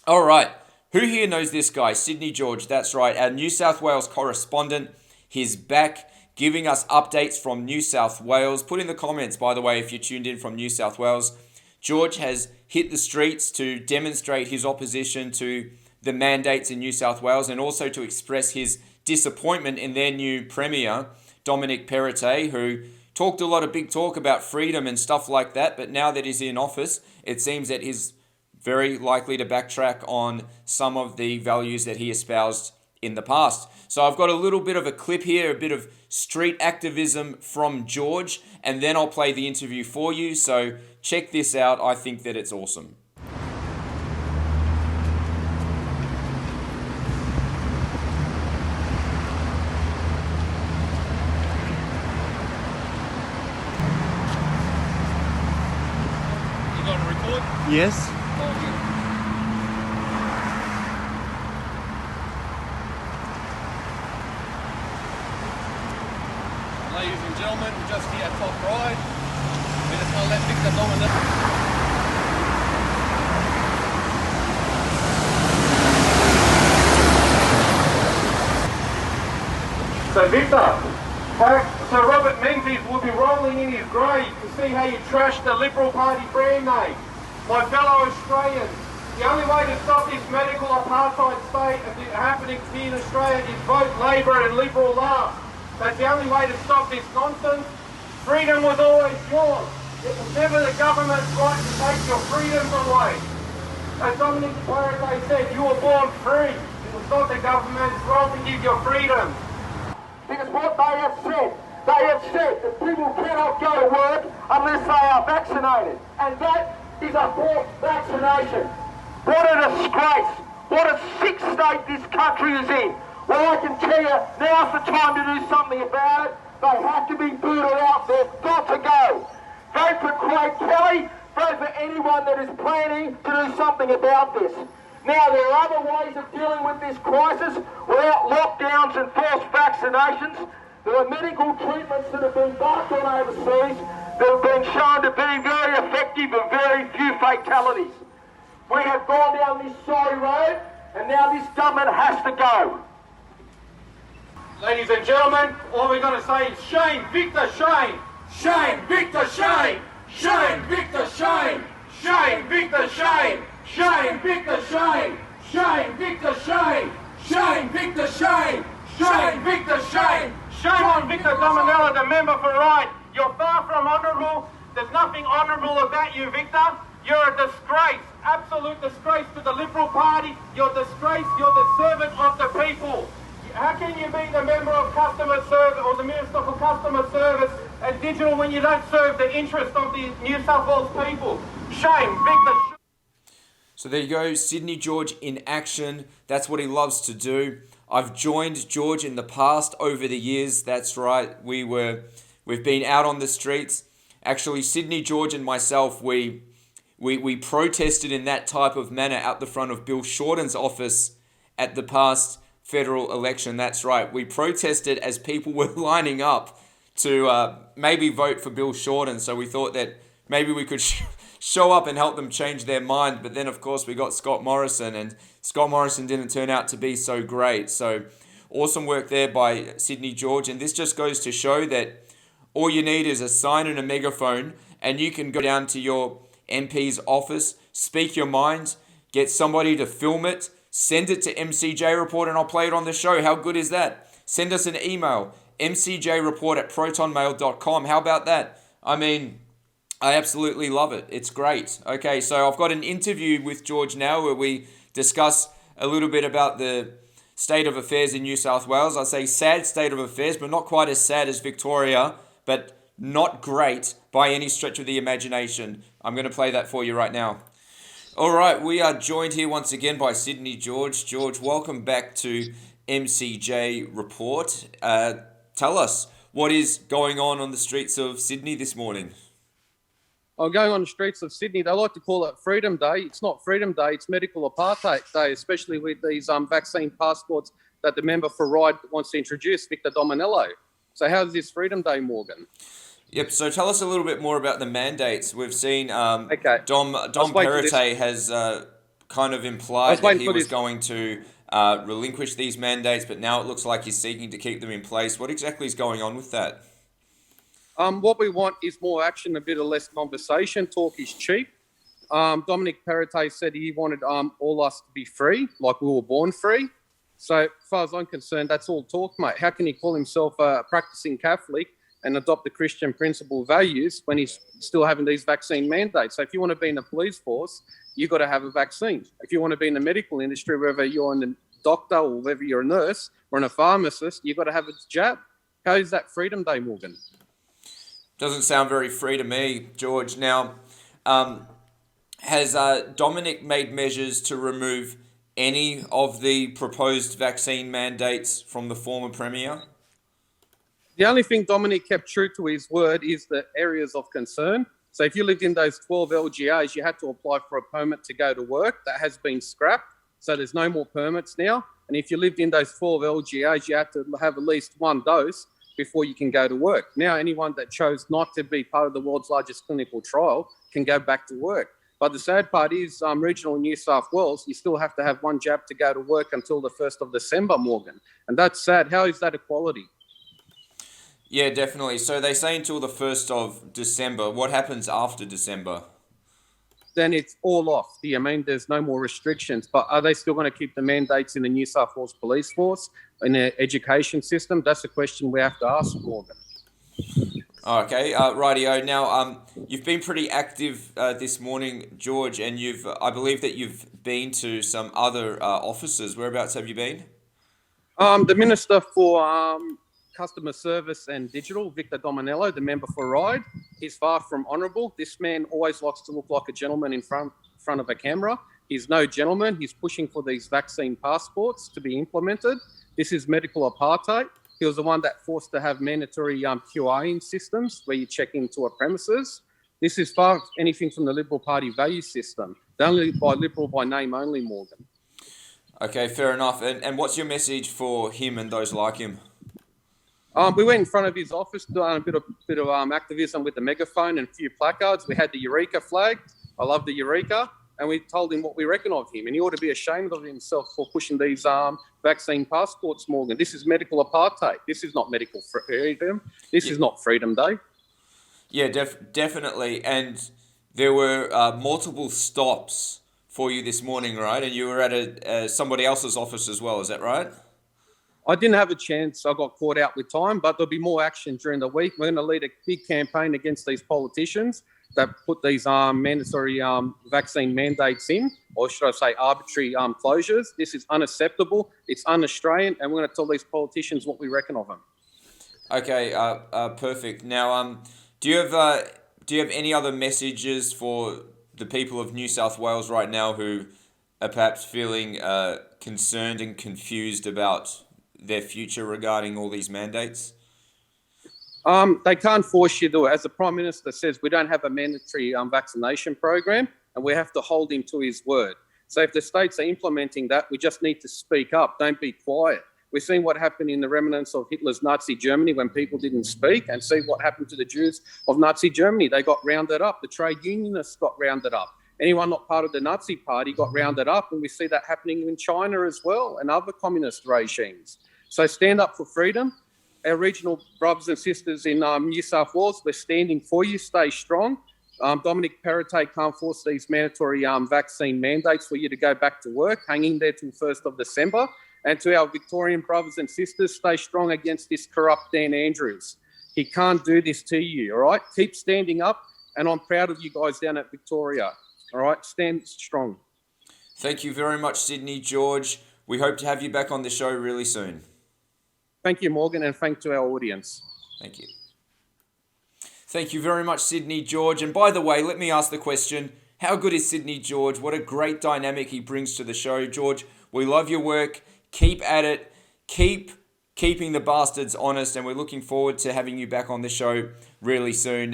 All right. Who here knows this guy? Sydney George. That's right. Our New South Wales correspondent. He's back giving us updates from New South Wales. Put in the comments, by the way, if you're tuned in from New South Wales. George has hit the streets to demonstrate his opposition to the mandates in New South Wales and also to express his disappointment in their new Premier, Dominic Perrottet, who talked a lot of big talk about freedom and stuff like that. But now that he's in office, it seems that he's very likely to backtrack on some of the values that he espoused in the past. So I've got a little bit of a clip here, a bit of street activism from George, and then I'll play the interview for you. So check this out. I think that it's awesome. You got to record? Yes. Ladies and gentlemen, we're just here at Top Ride. We're just going to let Victor Dominello. So Victor, so Robert Menzies will be rolling in his grave to see how you trashed the Liberal Party brand name. My fellow Australians, the only way to stop this medical apartheid state happening here in Australia is vote Labor and Liberal last. That's the only way to stop this nonsense. Freedom was always yours. It was never the government's right to take your freedoms away. As Dominic Perrottet said, you were born free. It was not the government's right to give your freedoms. Because what they have said that people cannot go to work unless they are vaccinated. And that is a forced vaccination. What a disgrace. What a sick state this country is in. Well, I can tell you, now's the time to do something about it. They have to be booted out. They've got to go. Vote for Craig Kelly. Vote for anyone that is planning to do something about this. Now, there are other ways of dealing with this crisis without lockdowns and forced vaccinations. There are medical treatments that have been embarked on overseas that have been shown to be very effective and very few fatalities. We have gone down this sorry road, and now this government has to go. Ladies and gentlemen, all we're going to say is shame, Victor, shame! Shame, Victor, shame! Shame, Victor, shame! Shame, Victor, shame! Shame, Victor, shame! Shame, Victor, shame! Shame, Victor, shame! Shame, Victor, shame! Shame on Victor Dominello, the member for Right. You're far from honourable. There's nothing honourable about you, Victor. You're a disgrace, absolute disgrace to the Liberal Party. You're a disgrace. You're the servant of the people. How can you be the member of customer service or the Minister for Customer Service and Digital when you don't serve the interest of the New South Wales people? Shame, Victor. So there you go, Sydney George in action. That's what he loves to do. I've joined George in the past over the years. That's right. We've been out on the streets. Actually, Sydney George and myself, we protested in that type of manner out the front of Bill Shorten's office at the past federal election. That's right. We protested as people were lining up to maybe vote for Bill Shorten. So we thought that maybe we could show up and help them change their mind. But then, of course, we got Scott Morrison, and Scott Morrison didn't turn out to be so great. So awesome work there by Sydney George. And this just goes to show that all you need is a sign and a megaphone, and you can go down to your MP's office, speak your mind, get somebody to film it, send it to MCJ Report, and I'll play it on the show. How good is that? Send us an email, mcjreport@protonmail.com. How about that? I mean, I absolutely love it. It's great. Okay, so I've got an interview with George now where we discuss a little bit about the state of affairs in New South Wales. I say sad state of affairs, but not quite as sad as Victoria, but not great by any stretch of the imagination. I'm going to play that for you right now. All right, we are joined here once again by Sydney George. George, welcome back to MCJ Report. Tell us, what is going on the streets of Sydney this morning? I'm going on the streets of Sydney. They like to call it Freedom Day. It's not Freedom Day. It's Medical Apartheid Day, especially with these vaccine passports that the member for Ride wants to introduce, Victor Dominello. So how's this Freedom Day, Morgan? Yep, so tell us a little bit more about the mandates. We've seen Dom Perrottet has kind of I implied was that waiting he for was this. going to relinquish these mandates, but now it looks like he's seeking to keep them in place. What exactly is going on with that? What we want is more action, a bit of less conversation. Talk is cheap. Dominic Perrottet said he wanted all us to be free, like we were born free. So, as far as I'm concerned, that's all talk, mate. How can he call himself a practicing Catholic and adopt the Christian principle values when he's still having these vaccine mandates? So, if you want to be in the police force, you've got to have a vaccine. If you want to be in the medical industry, whether you're a doctor or whether you're a nurse or a pharmacist, you've got to have a jab. How is that Freedom Day, Morgan? Doesn't sound very free to me, George. Now, has Dominic made measures to remove any of the proposed vaccine mandates from the former Premier? The only thing Dominic kept true to his word is the areas of concern. So if you lived in those 12 LGAs, you had to apply for a permit to go to work. That has been scrapped. So there's no more permits now. And if you lived in those 12 LGAs, you had to have at least one dose before you can go to work. Now, anyone that chose not to be part of the world's largest clinical trial can go back to work. But the sad part is, regional New South Wales, you still have to have one jab to go to work until the 1st of December, Morgan. And that's sad. How is that equality? Yeah, definitely. So they say until the 1st of December. What happens after December? Then it's all off. Do you mean there's no more restrictions? But are they still going to keep the mandates in the New South Wales Police Force, in the education system? That's a question we have to ask, Morgan. Okay, rightio. Now, you've been pretty active this morning, George, and I believe that you've been to some other offices. Whereabouts have you been? The Minister for Customer Service and Digital, Victor Dominello, the member for RIDE, he's far from honourable. This man always likes to look like a gentleman in front of a camera. He's no gentleman. He's pushing for these vaccine passports to be implemented. This is medical apartheid. He was the one that forced to have mandatory QIing systems where you check into a premises. This is far anything from the Liberal Party value system. They're only by Liberal by name only, Morgan. Okay, fair enough. And what's your message for him and those like him? We went in front of his office, doing a bit of activism with the megaphone and a few placards. We had the Eureka flag. I love the Eureka. And we told him what we reckon of him. And he ought to be ashamed of himself for pushing these vaccine passports, Morgan. This is medical apartheid. This is not medical freedom. This is not Freedom Day. Yeah, definitely. And there were multiple stops for you this morning, right? And you were at somebody else's office as well. Is that right? I didn't have a chance. I got caught out with time, but there'll be more action during the week. We're going to lead a big campaign against these politicians that put these mandatory vaccine mandates in, or should I say arbitrary closures. This is unacceptable. It's un-Australian, and we're going to tell these politicians what we reckon of them. Okay, perfect. Now, do you have any other messages for the people of New South Wales right now who are perhaps feeling concerned and confused about their future regarding all these mandates? They can't force you to. As the Prime Minister says, we don't have a mandatory vaccination program, and we have to hold him to his word. So if the states are implementing that, we just need to speak up. Don't be quiet. We've seen what happened in the remnants of Hitler's Nazi Germany when people didn't speak, and see what happened to the Jews of Nazi Germany. They got rounded up. The trade unionists got rounded up. Anyone not part of the Nazi party got rounded up, and we see that happening in China as well and other communist regimes. So stand up for freedom. Our regional brothers and sisters in New South Wales, we're standing for you. Stay strong. Dominic Perrottet can't force these mandatory vaccine mandates for you to go back to work, hanging there till 1st of December. And to our Victorian brothers and sisters, stay strong against this corrupt Dan Andrews. He can't do this to you, all right? Keep standing up, and I'm proud of you guys down at Victoria, all right? Stand strong. Thank you very much, Sydney George. We hope to have you back on the show really soon. Thank you, Morgan, and thank to our audience. Thank you. Thank you very much, Sydney George. And by the way, let me ask the question, how good is Sydney George? What a great dynamic he brings to the show. George, we love your work. Keep at it. Keep keeping the bastards honest, and we're looking forward to having you back on the show really soon.